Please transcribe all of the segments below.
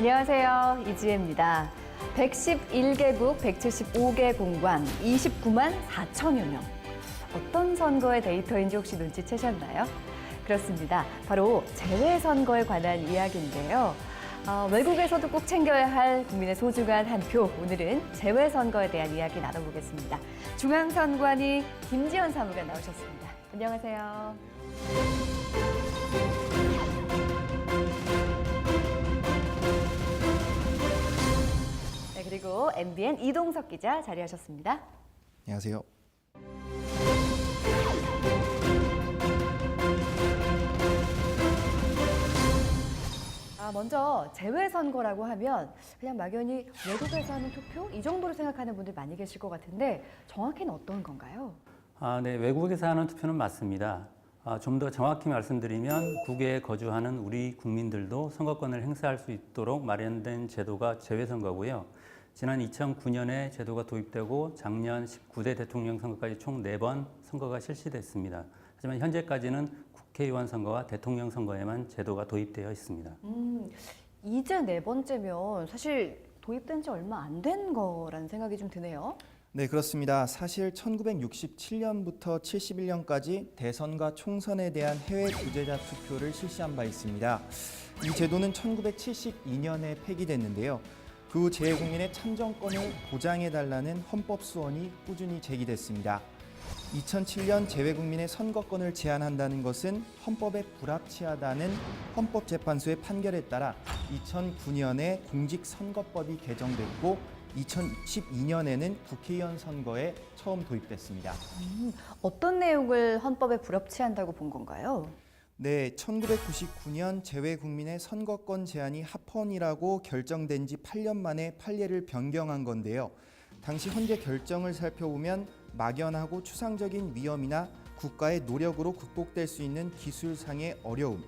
안녕하세요. 이지혜입니다. 111개국 175개 공관 29만 4천여 명. 어떤 선거의 데이터인지 혹시 눈치채셨나요? 그렇습니다. 바로 재외선거에 관한 이야기인데요. 외국에서도 꼭 챙겨야 할 국민의 소중한 한 표. 오늘은 재외선거에 대한 이야기 나눠보겠습니다. 중앙선관위 김지연 사무관 나오셨습니다. 안녕하세요. 네, 그리고 MBN 이동석 기자 자리하셨습니다. 안녕하세요. 먼저 재외선거라고 하면 그냥 막연히 외국에서 하는 투표? 이 정도로 생각하는 분들 많이 계실 것 같은데 정확히는 어떤 건가요? 네, 외국에서 하는 투표는 맞습니다. 좀 더 정확히 말씀드리면 국외에 거주하는 우리 국민들도 선거권을 행사할 수 있도록 마련된 제도가 재외선거고요. 지난 2009년에 제도가 도입되고 작년 19대 대통령 선거까지 총 4번 선거가 실시됐습니다. 하지만 현재까지는 국회의원 선거와 대통령 선거에만 제도가 도입되어 있습니다. 이제 4번째면 사실 도입된 지 얼마 안 된 거라는 생각이 좀 드네요. 네, 그렇습니다. 사실 1967년부터 71년까지 대선과 총선에 대한 해외 주재자 투표를 실시한 바 있습니다. 이 제도는 1972년에 폐기됐는데요. 그 후 재외국민의 참정권을 보장해달라는 헌법소원이 꾸준히 제기됐습니다. 2007년 재외국민의 선거권을 제한한다는 것은 헌법에 불합치하다는 헌법재판소의 판결에 따라 2009년에 공직선거법이 개정됐고 2012년에는 국회의원 선거에 처음 도입됐습니다. 어떤 내용을 헌법에 불합치한다고 본 건가요? 네, 1999년 재외국민의 선거권 제한이 합헌이라고 결정된 지 8년 만에 판례를 변경한 건데요. 당시 헌재 결정을 살펴보면 막연하고 추상적인 위험이나 국가의 노력으로 극복될 수 있는 기술상의 어려움,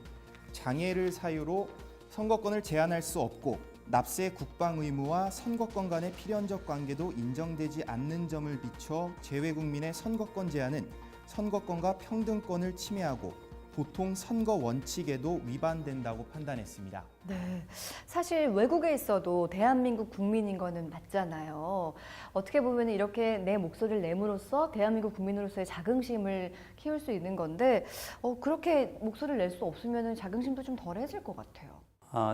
장애를 사유로 선거권을 제한할 수 없고 납세 국방 의무와 선거권 간의 필연적 관계도 인정되지 않는 점을 비춰 재외국민의 선거권 제한은 선거권과 평등권을 침해하고 보통 선거 원칙에도 위반된다고 판단했습니다. 네, 사실 외국에 있어도 대한민국 국민인 거는 맞잖아요. 어떻게 보면 이렇게 내 목소리를 내므로써 대한민국 국민으로서의 자긍심을 키울 수 있는 건데 그렇게 목소리를 낼 수 없으면 자긍심도 좀 덜해질 것 같아요.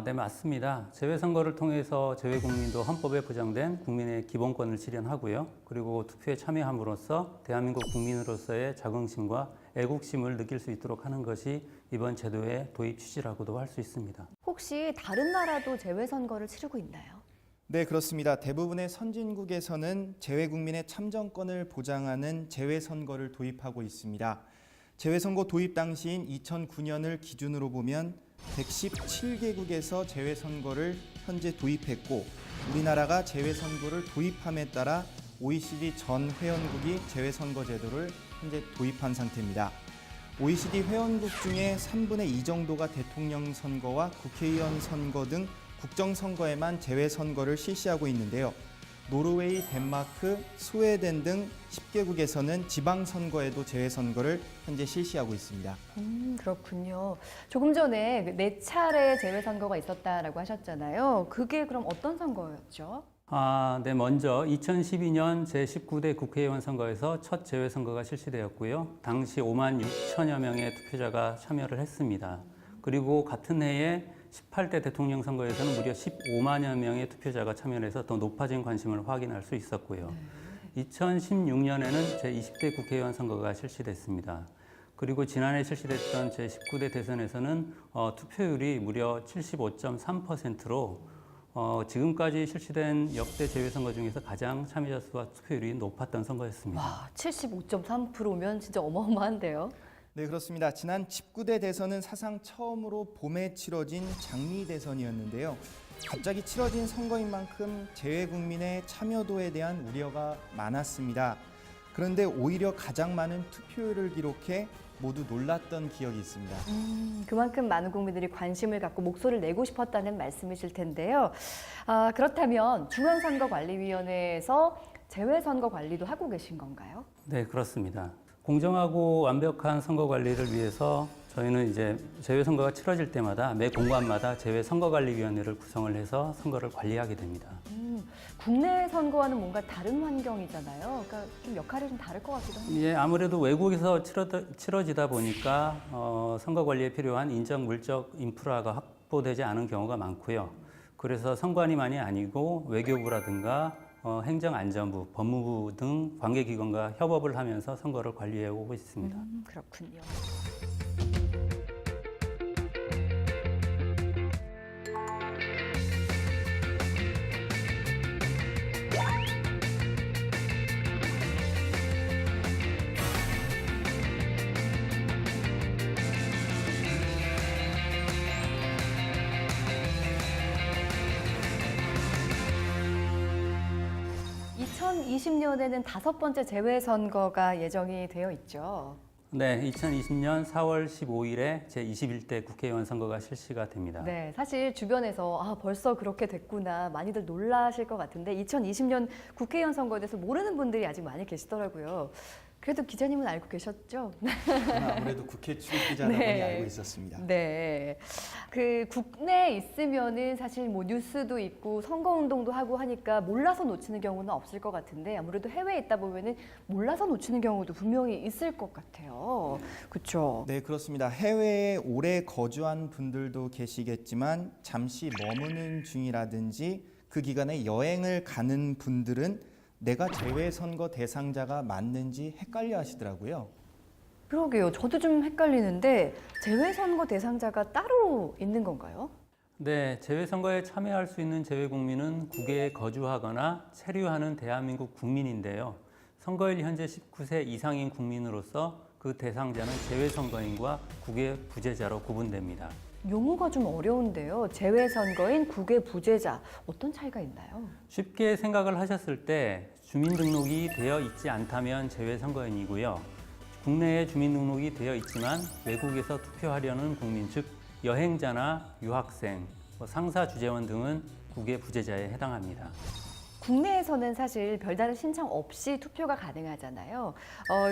네, 맞습니다. 재외선거를 통해서 재외국민도 헌법에 보장된 국민의 기본권을 실현하고요. 그리고 투표에 참여함으로써 대한민국 국민으로서의 자긍심과 애국심을 느낄 수 있도록 하는 것이 이번 제도의 도입 취지라고도 할 수 있습니다. 혹시 다른 나라도 재외선거를 치르고 있나요? 네, 그렇습니다. 대부분의 선진국에서는 재외국민의 참정권을 보장하는 재외선거를 도입하고 있습니다. 재외선거 도입 당시인 2009년을 기준으로 보면 117개국에서 재외선거를 현재 도입했고 우리나라가 재외선거를 도입함에 따라 OECD 전 회원국이 재외선거 제도를 현재 도입한 상태입니다. OECD 회원국 중에 3분의 2 정도가 대통령 선거와 국회의원 선거 등 국정선거에만 재외선거를 실시하고 있는데요. 노르웨이, 덴마크, 스웨덴 등 10개국에서는 지방선거에도 재외선거를 현재 실시하고 있습니다. 그렇군요. 조금 전에 4차례 재외선거가 있었다라고 하셨잖아요. 그게 그럼 어떤 선거였죠? 네, 먼저 2012년 제19대 국회의원 선거에서 첫 재외선거가 실시되었고요. 당시 5만 6천여 명의 투표자가 참여를 했습니다. 그리고 같은 해에 18대 대통령 선거에서는 무려 15만여 명의 투표자가 참여를 해서 더 높아진 관심을 확인할 수 있었고요. 2016년에는 제20대 국회의원 선거가 실시됐습니다. 그리고 지난해 실시됐던 제19대 대선에서는 투표율이 무려 75.3%로 지금까지 실시된 역대 재외선거 중에서 가장 참여자 수와 투표율이 높았던 선거였습니다. 와, 75.3%면 진짜 어마어마한데요? 네, 그렇습니다. 지난 19대 대선은 사상 처음으로 봄에 치러진 장미 대선이었는데요. 갑자기 치러진 선거인 만큼 재외국민의 참여도에 대한 우려가 많았습니다. 그런데 오히려 가장 많은 투표율을 기록해 모두 놀랐던 기억이 있습니다. 그만큼 많은 국민들이 관심을 갖고 목소리를 내고 싶었다는 말씀이실 텐데요. 그렇다면 중앙선거관리위원회에서 재외선거 관리도 하고 계신 건가요? 네, 그렇습니다. 공정하고 완벽한 선거 관리를 위해서 저희는 이제 재외선거가 치러질 때마다 매 공관마다 재외선거관리위원회를 구성을 해서 선거를 관리하게 됩니다. 국내 선거와는 뭔가 다른 환경이잖아요. 그러니까 좀 역할이 좀 다를 것 같기도 합니다. 예, 아무래도 외국에서 치러지다 보니까 선거 관리에 필요한 인적 물적 인프라가 확보되지 않은 경우가 많고요. 그래서 선관위만이 아니고 외교부라든가 행정안전부, 법무부 등 관계기관과 협업을 하면서 선거를 관리해 오고 있습니다. 그렇군요. (2020년에는) 5번째 재외선거가 예정이 되어 있죠. 네, 2020년 4월 15일에 제21대 국회의원 선거가 실시가 됩니다. 네, 사실 주변에서 벌써 그렇게 됐구나 많이들 놀라실 것 같은데 2020년 국회의원 선거에 대해서 모르는 분들이 아직 많이 계시더라고요. 그래도 기자님은 알고 계셨죠? 저는 아무래도 국회 출입 기자라고 네. 알고 있었습니다. 네. 그 국내에 있으면은 사실 뭐 뉴스도 있고 선거운동도 하고 하니까 몰라서 놓치는 경우는 없을 것 같은데 아무래도 해외에 있다 보면은 몰라서 놓치는 경우도 분명히 있을 것 같아요. 그렇죠? 네, 그렇습니다. 해외에 오래 거주한 분들도 계시겠지만 잠시 머무는 중이라든지 그 기간에 여행을 가는 분들은 내가 재외선거 대상자가 맞는지 헷갈려 하시더라고요. 그러게요. 저도 좀 헷갈리는데 재외선거 대상자가 따로 있는 건가요? 네, 재외선거에 참여할 수 있는 재외국민은 국외에 거주하거나 체류하는 대한민국 국민인데요. 선거일 현재 19세 이상인 국민으로서 그 대상자는 재외선거인과 국외 부재자로 구분됩니다. 용어가 좀 어려운데요. 재외선거인 국외 부재자 어떤 차이가 있나요? 쉽게 생각을 하셨을 때 주민등록이 되어 있지 않다면 재외선거인이고요. 국내에 주민등록이 되어 있지만 외국에서 투표하려는 국민, 즉 여행자나 유학생, 상사 주재원 등은 국외 부재자에 해당합니다. 국내에서는 사실 별다른 신청 없이 투표가 가능하잖아요.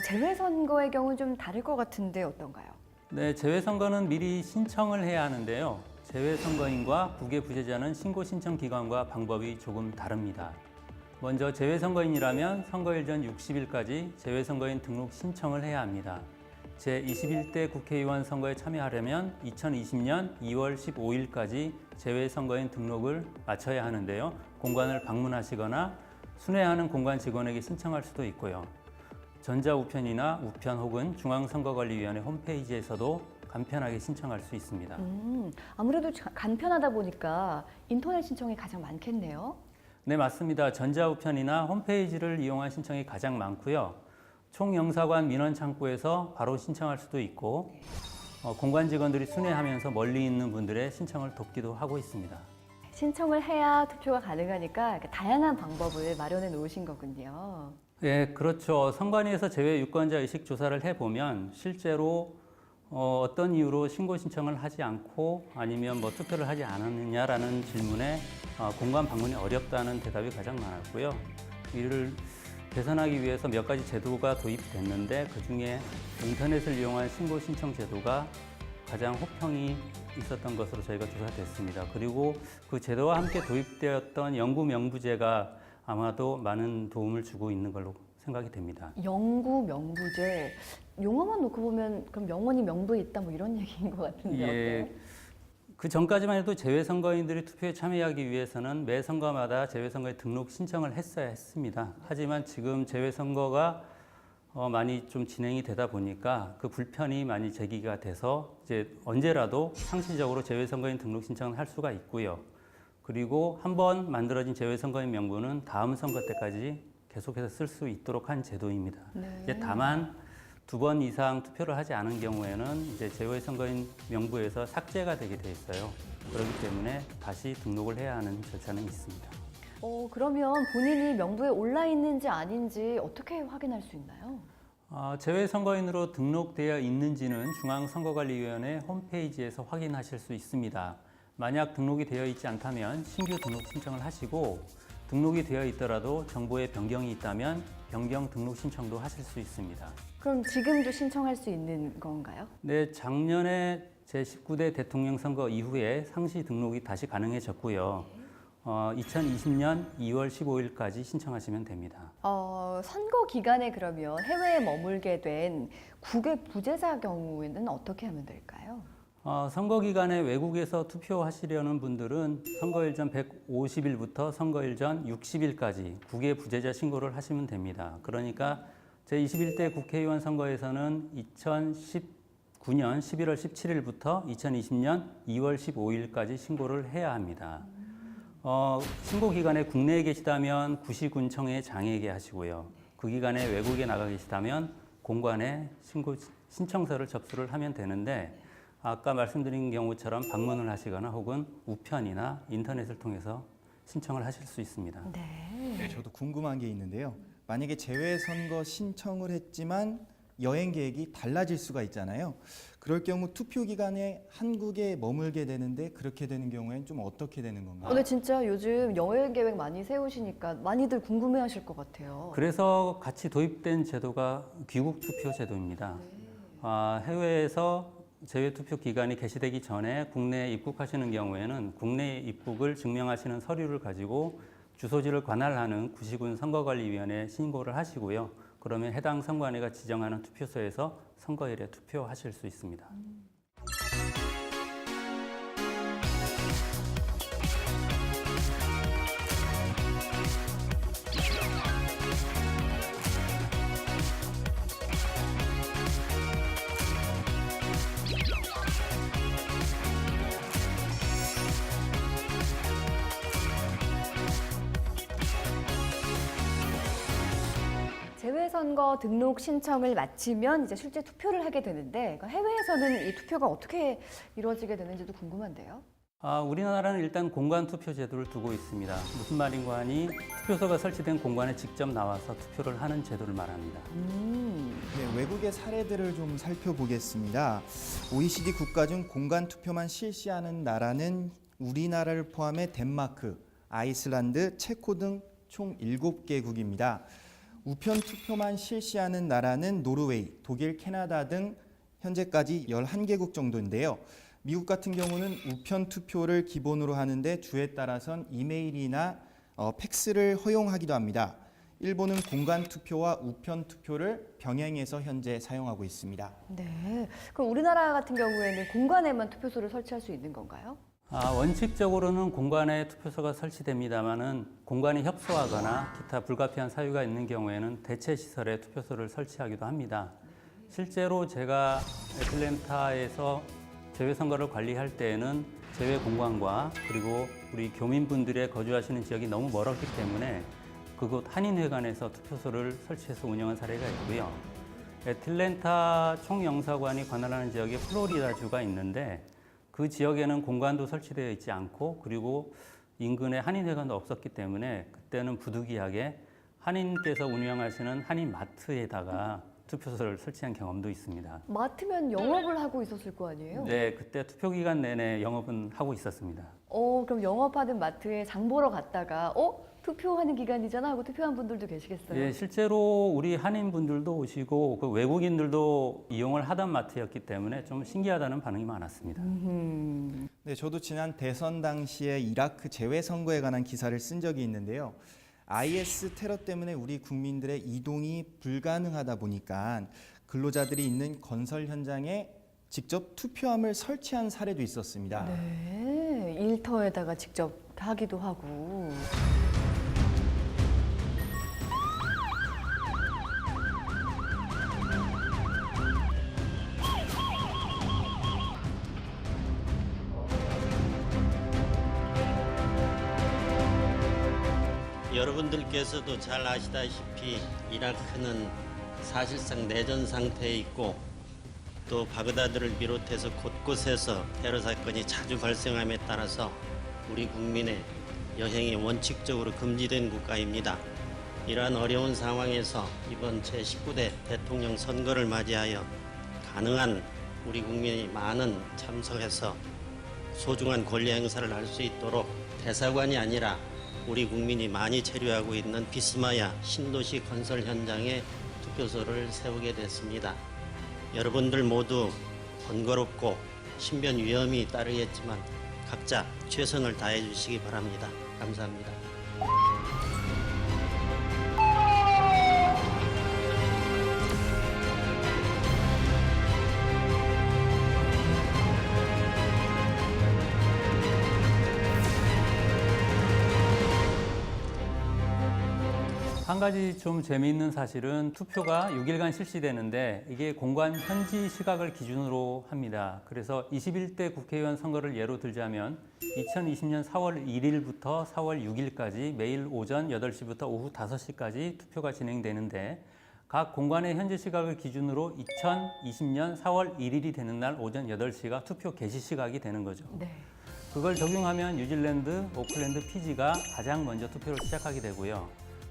재외선거의 경우는 좀 다를 것 같은데 어떤가요? 네, 재외선거는 미리 신청을 해야 하는데요. 재외선거인과 국외 부재자는 신고 신청 기관과 방법이 조금 다릅니다. 먼저 재외선거인이라면 선거일 전 60일까지 재외선거인 등록 신청을 해야 합니다. 제21대 국회의원 선거에 참여하려면 2020년 2월 15일까지 재외선거인 등록을 마쳐야 하는데요. 공관을 방문하시거나 순회하는 공관 직원에게 신청할 수도 있고요. 전자우편이나 우편 혹은 중앙선거관리위원회 홈페이지에서도 간편하게 신청할 수 있습니다. 아무래도 간편하다 보니까 인터넷 신청이 가장 많겠네요. 네, 맞습니다. 전자우편이나 홈페이지를 이용한 신청이 가장 많고요. 총영사관 민원창구에서 바로 신청할 수도 있고 공관 직원들이 순회하면서 멀리 있는 분들의 신청을 돕기도 하고 있습니다. 신청을 해야 투표가 가능하니까 다양한 방법을 마련해 놓으신 거군요. 네, 그렇죠. 선관위에서 재외 유권자 의식 조사를 해보면 실제로 어떤 이유로 신고 신청을 하지 않고 아니면 뭐 투표를 하지 않았느냐라는 질문에 공관 방문이 어렵다는 대답이 가장 많았고요. 이를 개선하기 위해서 몇 가지 제도가 도입됐는데 그중에 인터넷을 이용한 신고 신청 제도가 가장 호평이 있었던 것으로 저희가 조사됐습니다. 그리고 그 제도와 함께 도입되었던 영구 명부제가 아마도 많은 도움을 주고 있는 걸로 생각이 됩니다. 영구 명부제 용어만 놓고 보면 그럼 영원히 명부에 있다 뭐 이런 얘기인 것 같은데 예, 어때요? 그 전까지만 해도 재외선거인들이 투표에 참여하기 위해서는 매 선거마다 재외선거에 등록 신청을 했어야 했습니다. 하지만 지금 재외선거가 많이 좀 진행이 되다 보니까 그 불편이 많이 제기가 돼서 이제 언제라도 상시적으로 재외선거인 등록 신청을 할 수가 있고요. 그리고 한번 만들어진 재외선거인 명부는 다음 선거 때까지 계속해서 쓸 수 있도록 한 제도입니다. 네. 이제 다만 2번 이상 투표를 하지 않은 경우에는 이제 재외선거인 명부에서 삭제가 되게 돼 있어요. 그렇기 때문에 다시 등록을 해야 하는 절차는 있습니다. 그러면 본인이 명부에 올라 있는지 아닌지 어떻게 확인할 수 있나요? 재외선거인으로 등록되어 있는지는 중앙선거관리위원회 홈페이지에서 확인하실 수 있습니다. 만약 등록이 되어 있지 않다면 신규 등록 신청을 하시고 등록이 되어 있더라도 정보에 변경이 있다면 변경 등록 신청도 하실 수 있습니다. 그럼 지금도 신청할 수 있는 건가요? 네, 작년에 제19대 대통령 선거 이후에 상시 등록이 다시 가능해졌고요. 2020년 2월 15일까지 신청하시면 됩니다. 선거 기간에 그러면 해외에 머물게 된 국외 부재자 경우에는 어떻게 하면 될까요? 선거 기간에 외국에서 투표하시려는 분들은 선거일 전 150일부터 선거일 전 60일까지 국외 부재자 신고를 하시면 됩니다. 그러니까 제21대 국회의원 선거에서는 2019년 11월 17일부터 2020년 2월 15일까지 신고를 해야 합니다. 신고 기간에 국내에 계시다면 구시군청에 장애게 하시고요. 그 기간에 외국에 나가 계시다면 공관에 신청서를 접수를 하면 되는데 아까 말씀드린 경우처럼 방문을 하시거나 혹은 우편이나 인터넷을 통해서 신청을 하실 수 있습니다. 네. 저도 궁금한 게 있는데요. 만약에 재외선거 신청을 했지만 여행 계획이 달라질 수가 있잖아요. 그럴 경우 투표 기간에 한국에 머물게 되는데 그렇게 되는 경우에는 좀 어떻게 되는 건가요? 근데 진짜 요즘 여행 계획 많이 세우시니까 많이들 궁금해하실 것 같아요. 그래서 같이 도입된 제도가 귀국 투표 제도입니다. 해외에서 재외 투표 기간이 개시되기 전에 국내에 입국하시는 경우에는 국내 입국을 증명하시는 서류를 가지고 주소지를 관할하는 구시군 선거관리위원회에 신고를 하시고요. 그러면 해당 선관위가 지정하는 투표소에서 선거일에 투표하실 수 있습니다. 재외선거 등록 신청을 마치면 이제 실제 투표를 하게 되는데 해외에서는 이 투표가 어떻게 이루어지게 되는지도 궁금한데요. 우리나라는 일단 공관 투표 제도를 두고 있습니다. 무슨 말인가 하니 투표소가 설치된 공관에 직접 나와서 투표를 하는 제도를 말합니다. 네, 외국의 사례들을 좀 살펴보겠습니다. OECD 국가 중 공간 투표만 실시하는 나라는 우리나라를 포함해 덴마크, 아이슬란드, 체코 등 총 7개국입니다. 우편 투표만 실시하는 나라는 노르웨이, 독일, 캐나다 등 현재까지 11개국 정도인데요. 미국 같은 경우는 우편 투표를 기본으로 하는데 주에 따라선 이메일이나 팩스를 허용하기도 합니다. 일본은 공간 투표와 우편 투표를 병행해서 현재 사용하고 있습니다. 네. 그럼 우리나라 같은 경우에는 공관에만 투표소를 설치할 수 있는 건가요? 원칙적으로는 공관에 투표소가 설치됩니다만은 공관이 협소하거나 기타 불가피한 사유가 있는 경우에는 대체 시설에 투표소를 설치하기도 합니다. 실제로 제가 애틀랜타에서 재외선거를 관리할 때에는 재외 공관과 그리고 우리 교민분들의 거주하시는 지역이 너무 멀었기 때문에 그곳 한인회관에서 투표소를 설치해서 운영한 사례가 있고요. 애틀랜타 총영사관이 관할하는 지역에 플로리다주가 있는데 그 지역에는 공관도 설치되어 있지 않고 그리고 인근에 한인회관도 없었기 때문에 그때는 부득이하게 한인께서 운영하시는 한인마트에다가 투표소를 설치한 경험도 있습니다. 마트면 영업을 하고 있었을 거 아니에요? 네, 그때 투표 기간 내내 영업은 하고 있었습니다. 그럼 영업하는 마트에 장 보러 갔다가 투표하는 기간이잖아 하고 투표한 분들도 계시겠어요? 예, 실제로 우리 한인분들도 오시고 그 외국인들도 이용을 하던 마트였기 때문에 좀 신기하다는 반응이 많았습니다. 네, 저도 지난 대선 당시에 이라크 재외선거에 관한 기사를 쓴 적이 있는데요. IS 테러 때문에 우리 국민들의 이동이 불가능하다 보니까 근로자들이 있는 건설 현장에 직접 투표함을 설치한 사례도 있었습니다. 네, 일터에다가 직접 하기도 하고. 여러분들께서도 잘 아시다시피 이라크는 사실상 내전 상태에 있고 또 바그다드를 비롯해서 곳곳에서 테러 사건이 자주 발생함에 따라서 우리 국민의 여행이 원칙적으로 금지된 국가입니다. 이러한 어려운 상황에서 이번 제19대 대통령 선거를 맞이하여 가능한 우리 국민이 많은 참석해서 소중한 권리 행사를 할 수 있도록 대사관이 아니라 우리 국민이 많이 체류하고 있는 비스마야 신도시 건설 현장에 투표소를 세우게 됐습니다. 여러분들 모두 번거롭고 신변 위험이 따르겠지만 각자 최선을 다해 주시기 바랍니다. 감사합니다. 한 가지 좀 재미있는 사실은 투표가 6일간 실시되는데 이게 공관 현지 시각을 기준으로 합니다. 그래서 21대 국회의원 선거를 예로 들자면 2020년 4월 1일부터 4월 6일까지 매일 오전 8시부터 오후 5시까지 투표가 진행되는데 각 공관의 현지 시각을 기준으로 2020년 4월 1일이 되는 날 오전 8시가 투표 개시 시각이 되는 거죠. 네. 그걸 적용하면 뉴질랜드, 오클랜드, 피지가 가장 먼저 투표를 시작하게 되고요.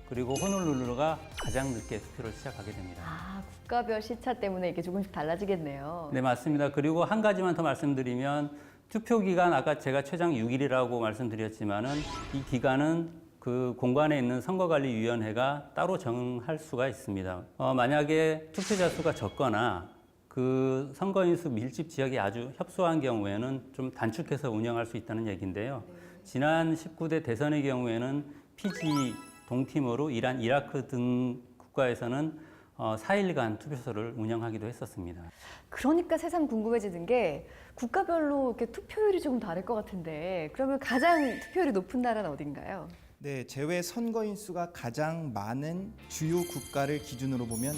그리고 호놀룰루가 가장 늦게 투표를 시작하게 됩니다. 아, 국가별 시차 때문에 이게 조금씩 달라지겠네요. 네, 맞습니다. 그리고 한 가지만 더 말씀드리면 투표 기간 아까 제가 최장 6일이라고 말씀드렸지만은 이 기간은 그 공관에 있는 선거관리위원회가 따로 정할 수가 있습니다. 만약에 투표자 수가 적거나 그 선거인 수 밀집 지역이 아주 협소한 경우에는 좀 단축해서 운영할 수 있다는 얘기인데요. 지난 19대 대선의 경우에는 피지 동티모르, 이란, 이라크 등 국가에서는 4일간 투표소를 운영하기도 했었습니다. 그러니까 새삼 궁금해지는 게 국가별로 이렇게 투표율이 조금 다를 것 같은데 그러면 가장 투표율이 높은 나라는 어딘가요? 네, 제외 선거인 수가 가장 많은 주요 국가를 기준으로 보면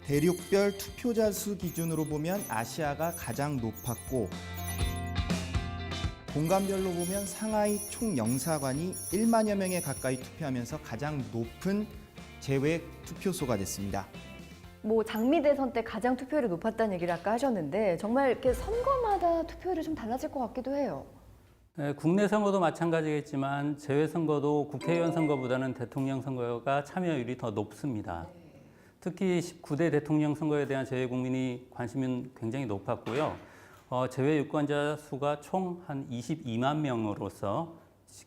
대륙별 투표자 수 기준으로 보면 아시아가 가장 높았고 공간별로 보면 상하이 총영사관이 1만여 명에 가까이 투표하면서 가장 높은 제외 투표소가 됐습니다. 뭐 장미 대선 때 가장 투표율이 높았다는 얘기를 아까 하셨는데 정말 이렇게 선거마다 투표율이 좀 달라질 것 같기도 해요. 네, 국내 선거도 마찬가지겠지만 제외 선거도 국회의원 선거보다는 대통령 선거가 참여율이 더 높습니다. 특히 19대 대통령 선거에 대한 제외 국민이 관심은 굉장히 높았고요. 제외 유권자 수가 총 한 22만 명으로서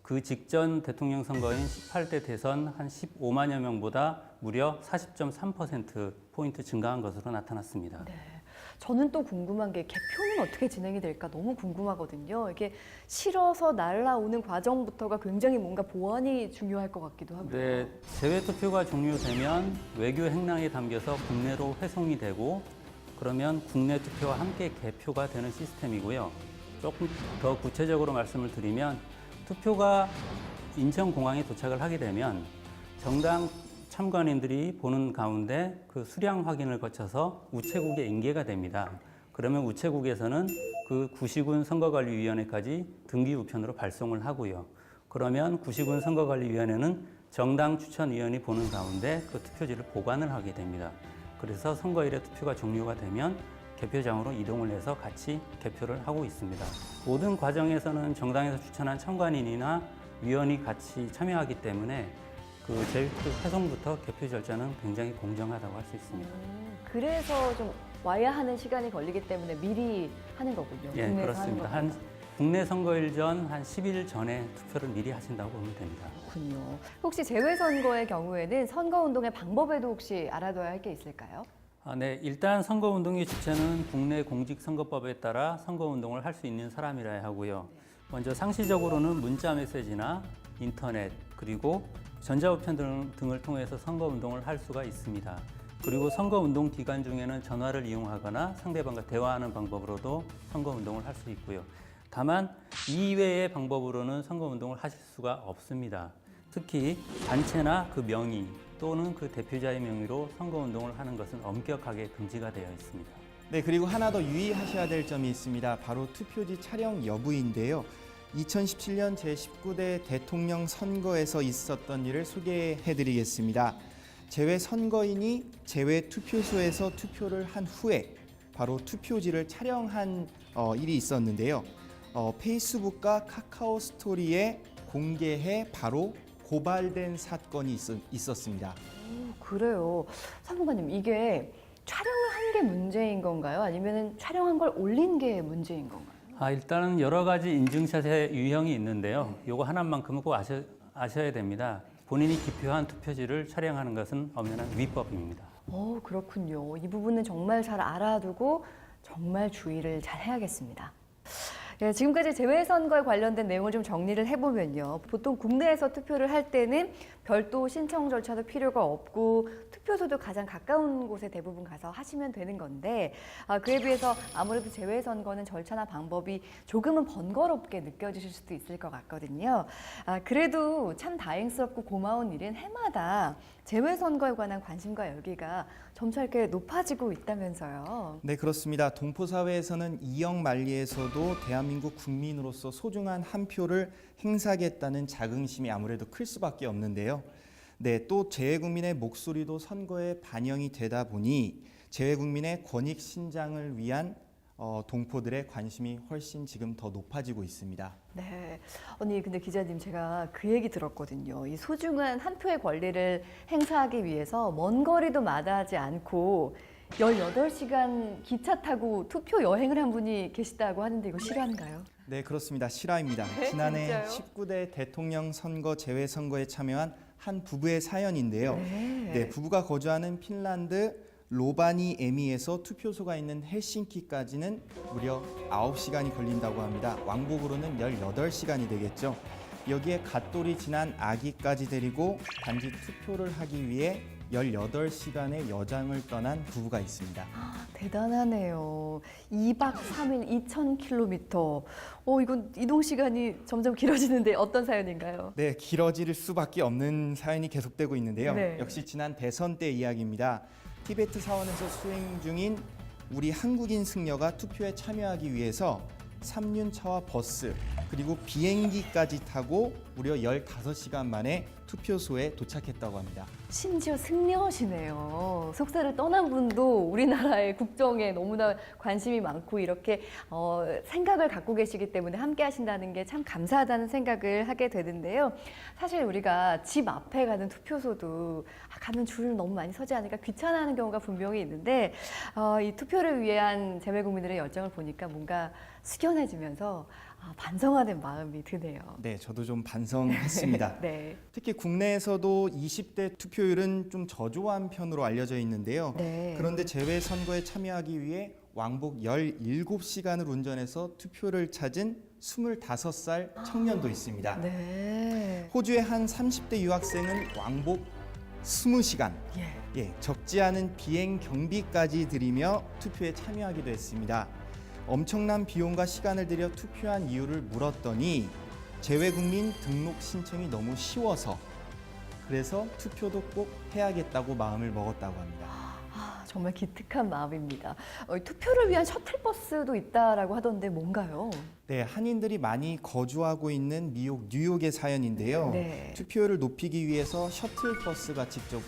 그 직전 대통령 선거인 18대 대선 한 15만여 명보다 무려 40.3%포인트 증가한 것으로 나타났습니다. 네. 저는 또 궁금한 게 개표는 어떻게 진행이 될까 너무 궁금하거든요. 이게 실어서 날라오는 과정부터가 굉장히 뭔가 보안이 중요할 것 같기도 하고요. 네, 제외 투표가 종료되면 외교 행랑에 담겨서 국내로 회송이 되고 그러면 국내 투표와 함께 개표가 되는 시스템이고요. 조금 더 구체적으로 말씀을 드리면 투표가 인천공항에 도착을 하게 되면 정당 참관인들이 보는 가운데 그 수량 확인을 거쳐서 우체국에 인계가 됩니다. 그러면 우체국에서는 그 구시군 선거관리위원회까지 등기 우편으로 발송을 하고요. 그러면 구시군 선거관리위원회는 정당 추천위원이 보는 가운데 그 투표지를 보관을 하게 됩니다. 그래서 선거일에 투표가 종료가 되면 개표장으로 이동을 해서 같이 개표를 하고 있습니다. 모든 과정에서는 정당에서 추천한 참관인이나 위원이 같이 참여하기 때문에 그 회송부터 개표 절차는 굉장히 공정하다고 할 수 있습니다. 그래서 좀 와야 하는 시간이 걸리기 때문에 미리 하는 거군요. 예, 국내에서 그렇습니다. 하는 한 국내 선거일 전 한 10일 전에 투표를 미리 하신다고 보면 됩니다. 거군요. 혹시 재외선거의 경우에는 선거운동의 방법에도 혹시 알아둬야 할 게 있을까요? 네, 일단 선거운동의 주체는 국내 공직선거법에 따라 선거운동을 할 수 있는 사람이라야 하고요. 먼저 상시적으로는 문자 메시지나 인터넷 그리고 전자우편 등을 통해서 선거운동을 할 수가 있습니다. 그리고 선거운동 기간 중에는 전화를 이용하거나 상대방과 대화하는 방법으로도 선거운동을 할 수 있고요. 다만 이외의 방법으로는 선거운동을 하실 수가 없습니다. 특히 단체나 그 명의 또는 그 대표자의 명의로 선거운동을 하는 것은 엄격하게 금지가 되어 있습니다. 네, 그리고 하나 더 유의하셔야 될 점이 있습니다. 바로 투표지 촬영 여부인데요. 2017년 제19대 대통령 선거에서 있었던 일을 소개해드리겠습니다. 제외 선거인이 제외 투표소에서 투표를 한 후에 바로 투표지를 촬영한 일이 있었는데요. 페이스북과 카카오 스토리에 공개해 바로 고발된 사건이 있었습니다. 그래요. 사무관님, 이게 촬영을 한 게 문제인 건가요? 아니면 촬영한 걸 올린 게 문제인 건가요? 일단은 여러 가지 인증샷의 유형이 있는데요. 요거 하나만큼은 꼭 아셔야 됩니다. 본인이 기표한 투표지를 촬영하는 것은 엄연한 위법입니다. 그렇군요. 이 부분은 정말 잘 알아두고 정말 주의를 잘 해야겠습니다. 예, 지금까지 재외선거에 관련된 내용을 좀 정리를 해보면요. 보통 국내에서 투표를 할 때는 별도 신청 절차도 필요가 없고 투표소도 가장 가까운 곳에 대부분 가서 하시면 되는 건데 그에 비해서 아무래도 재외선거는 절차나 방법이 조금은 번거롭게 느껴지실 수도 있을 것 같거든요. 그래도 참 다행스럽고 고마운 일은 해마다 재외선거에 관한 관심과 열기가 점차 이렇게 높아지고 있다면서요. 네, 그렇습니다. 동포사회에서는 이영 만리에서도 대한민국 국민으로서 소중한 한 표를 행사하겠다는 자긍심이 아무래도 클 수밖에 없는데요. 네, 또 재외국민의 목소리도 선거에 반영이 되다 보니 재외국민의 권익 신장을 위한 동포들의 관심이 훨씬 지금 더 높아지고 있습니다. 네. 언니, 근데 기자님, 제가 그 얘기 들었거든요. 이 소중한 한 표의 권리를 행사하기 위해서 먼 거리도 마다하지 않고 18시간 기차 타고 투표 여행을 한 분이 계시다고 하는데 이거 실화인가요? 네, 그렇습니다. 실화입니다. 네, 지난해 진짜요? 19대 대통령 선거 재외선거에 참여한 한 부부의 사연인데요. 네. 부부가 거주하는 핀란드 로바니에미에서 투표소가 있는 헬싱키까지는 무려 9시간이 걸린다고 합니다. 왕복으로는 18시간이 되겠죠. 여기에 갓돌이 지난 아기까지 데리고 단지 투표를 하기 위해 18시간의 여장을 떠난 부부가 있습니다. 대단하네요. 2박 3일 2,000km. 이건 이동 시간이 점점 길어지는데 어떤 사연인가요? 네, 길어질 수밖에 없는 사연이 계속되고 있는데요. 네. 역시 지난 대선 때 이야기입니다. 티베트 사원에서 수행 중인 우리 한국인 승려가 투표에 참여하기 위해서 3륜차와 버스 그리고 비행기까지 타고 무려 15시간 만에 투표소에 도착했다고 합니다. 심지어 승려시네요. 속세를 떠난 분도 우리나라의 국정에 너무나 관심이 많고 이렇게 생각을 갖고 계시기 때문에 함께 하신다는 게 참 감사하다는 생각을 하게 되는데요. 사실 우리가 집 앞에 가는 투표소도 가면 줄을 너무 많이 서지 않으니까 귀찮아하는 경우가 분명히 있는데 이 투표를 위한 재외국민들의 열정을 보니까 뭔가 숙연해지면서 반성하는 마음이 드네요. 네, 저도 좀 반성했습니다. 네. 특히 국내에서도 20대 투표율은 좀 저조한 편으로 알려져 있는데요. 네. 그런데 재외선거에 참여하기 위해 왕복 17시간을 운전해서 투표를 찾은 25살 청년도 있습니다. 네. 호주의 한 30대 유학생은 왕복 20시간, 적지 않은 비행 경비까지 들이며 투표에 참여하기도 했습니다. 엄청난 비용과 시간을 들여 투표한 이유를 물었더니 재외국민 등록 신청이 너무 쉬워서 그래서 투표도 꼭 해야겠다고 마음을 먹었다고 합니다. 정말 기특한 마음입니다. 투표를 위한 셔틀버스도 있다라고 하던데 뭔가요? 네, 한인들이 많이 거주하고 있는 미국 뉴욕의 사연인데요. 네. 투표율을 높이기 위해서 셔틀버스가 직접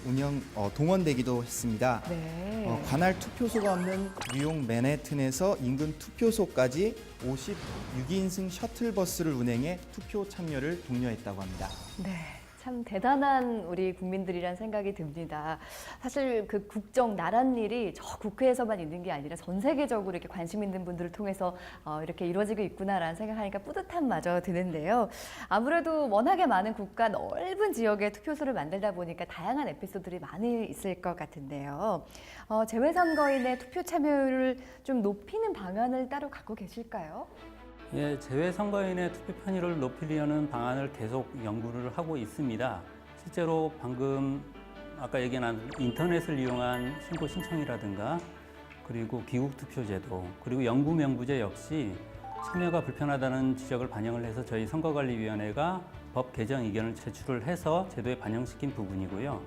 동원되기도 했습니다. 네. 관할 투표소가 없는 뉴욕 맨해튼에서 인근 투표소까지 56인승 셔틀버스를 운행해 투표 참여를 독려했다고 합니다. 네. 참 대단한 우리 국민들이란 생각이 듭니다. 사실 그 국정, 나란 일이 저 국회에서만 있는 게 아니라 전 세계적으로 이렇게 관심 있는 분들을 통해서 이렇게 이루어지고 있구나라는 생각하니까 뿌듯함마저 드는데요. 아무래도 워낙에 많은 국가 넓은 지역에 투표소를 만들다 보니까 다양한 에피소드들이 많이 있을 것 같은데요. 재외선거인의 투표 참여율을 좀 높이는 방안을 따로 갖고 계실까요? 예, 재외선거인의 투표 편의를 높이려는 방안을 계속 연구를 하고 있습니다. 실제로 방금 아까 얘기 나눈 인터넷을 이용한 신고 신청이라든가 그리고 기국투표제도 그리고 영구명부제 역시 참여가 불편하다는 지적을 반영을 해서 저희 선거관리위원회가 법 개정 의견을 제출을 해서 제도에 반영시킨 부분이고요.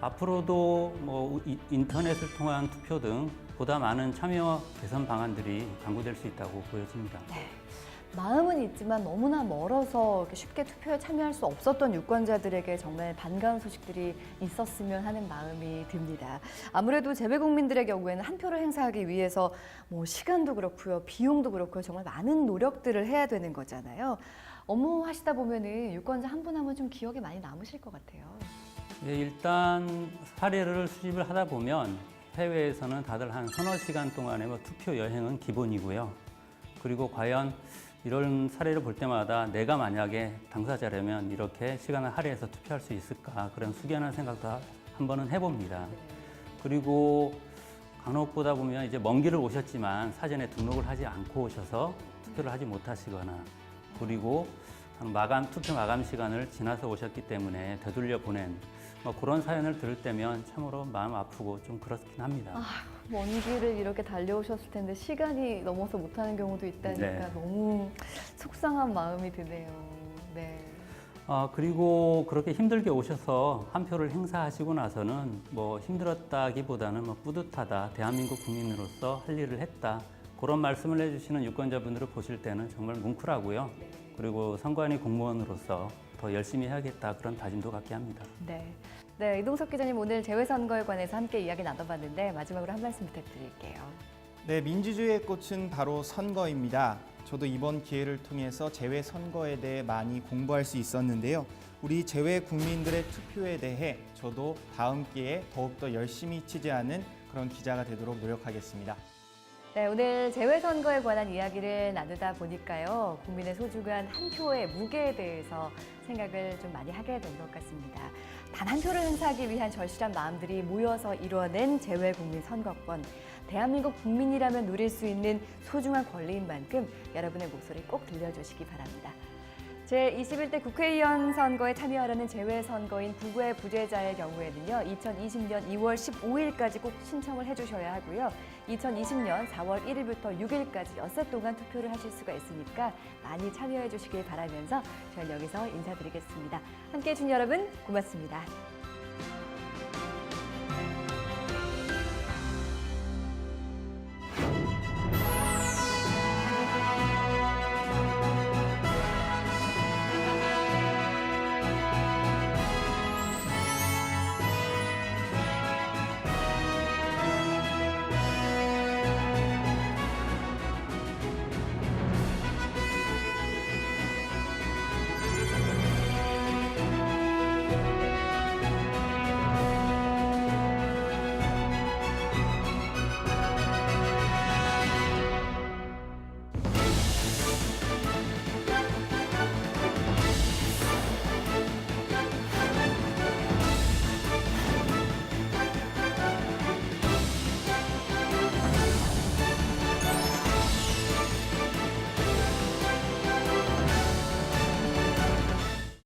앞으로도 인터넷을 통한 투표 등 보다 많은 참여 개선 방안들이 강구될 수 있다고 보여집니다. 네. 마음은 있지만 너무나 멀어서 쉽게 투표에 참여할 수 없었던 유권자들에게 정말 반가운 소식들이 있었으면 하는 마음이 듭니다. 아무래도 재외국민들의 경우에는 한 표를 행사하기 위해서 시간도 그렇고요, 비용도 그렇고요, 정말 많은 노력들을 해야 되는 거잖아요. 업무 하시다 보면은 유권자 한 분 한 분 좀 기억에 많이 남으실 것 같아요. 예, 일단 사례를 수집을 하다 보면 해외에서는 다들 한 서너 시간 동안의 투표 여행은 기본이고요. 그리고 과연 이런 사례를 볼 때마다 내가 만약에 당사자라면 이렇게 시간을 할애해서 투표할 수 있을까 그런 숙연한 생각도 한 번은 해봅니다. 그리고 간혹 보다 보면 이제 먼 길을 오셨지만 사전에 등록을 하지 않고 오셔서 투표를 하지 못하시거나 그리고 투표 마감 시간을 지나서 오셨기 때문에 되돌려 보낸 그런 사연을 들을 때면 참으로 마음 아프고 좀 그렇긴 합니다. 먼 길을 이렇게 달려오셨을 텐데 시간이 넘어서 못하는 경우도 있다니까 네. 너무 속상한 마음이 드네요. 네. 그리고 그렇게 힘들게 오셔서 한 표를 행사하시고 나서는 힘들었다기보다는 뿌듯하다, 대한민국 국민으로서 할 일을 했다 그런 말씀을 해주시는 유권자분들을 보실 때는 정말 뭉클하고요. 그리고 선관위 공무원으로서 더 열심히 해야겠다 그런 다짐도 갖게 합니다. 네, 이동석 기자님 오늘 재외선거에 관해서 함께 이야기 나눠봤는데 마지막으로 한 말씀 부탁드릴게요. 네, 민주주의의 꽃은 바로 선거입니다. 저도 이번 기회를 통해서 재외선거에 대해 많이 공부할 수 있었는데요. 우리 재외 국민들의 투표에 대해 저도 다음 기회에 더욱더 열심히 취재하는 그런 기자가 되도록 노력하겠습니다. 네, 오늘 재외선거에 관한 이야기를 나누다 보니까요. 국민의 소중한 한 표의 무게에 대해서 생각을 좀 많이 하게 된 것 같습니다. 단 한 표를 행사하기 위한 절실한 마음들이 모여서 이뤄낸 재외국민 선거권. 대한민국 국민이라면 누릴 수 있는 소중한 권리인 만큼 여러분의 목소리 꼭 들려주시기 바랍니다. 제21대 국회의원 선거에 참여하려는 재외선거인 부부의 부재자의 경우에는요. 2020년 2월 15일까지 꼭 신청을 해주셔야 하고요. 2020년 4월 1일부터 6일까지 엿새 동안 투표를 하실 수가 있으니까 많이 참여해 주시길 바라면서 저는 여기서 인사드리겠습니다. 함께해 준 여러분 고맙습니다.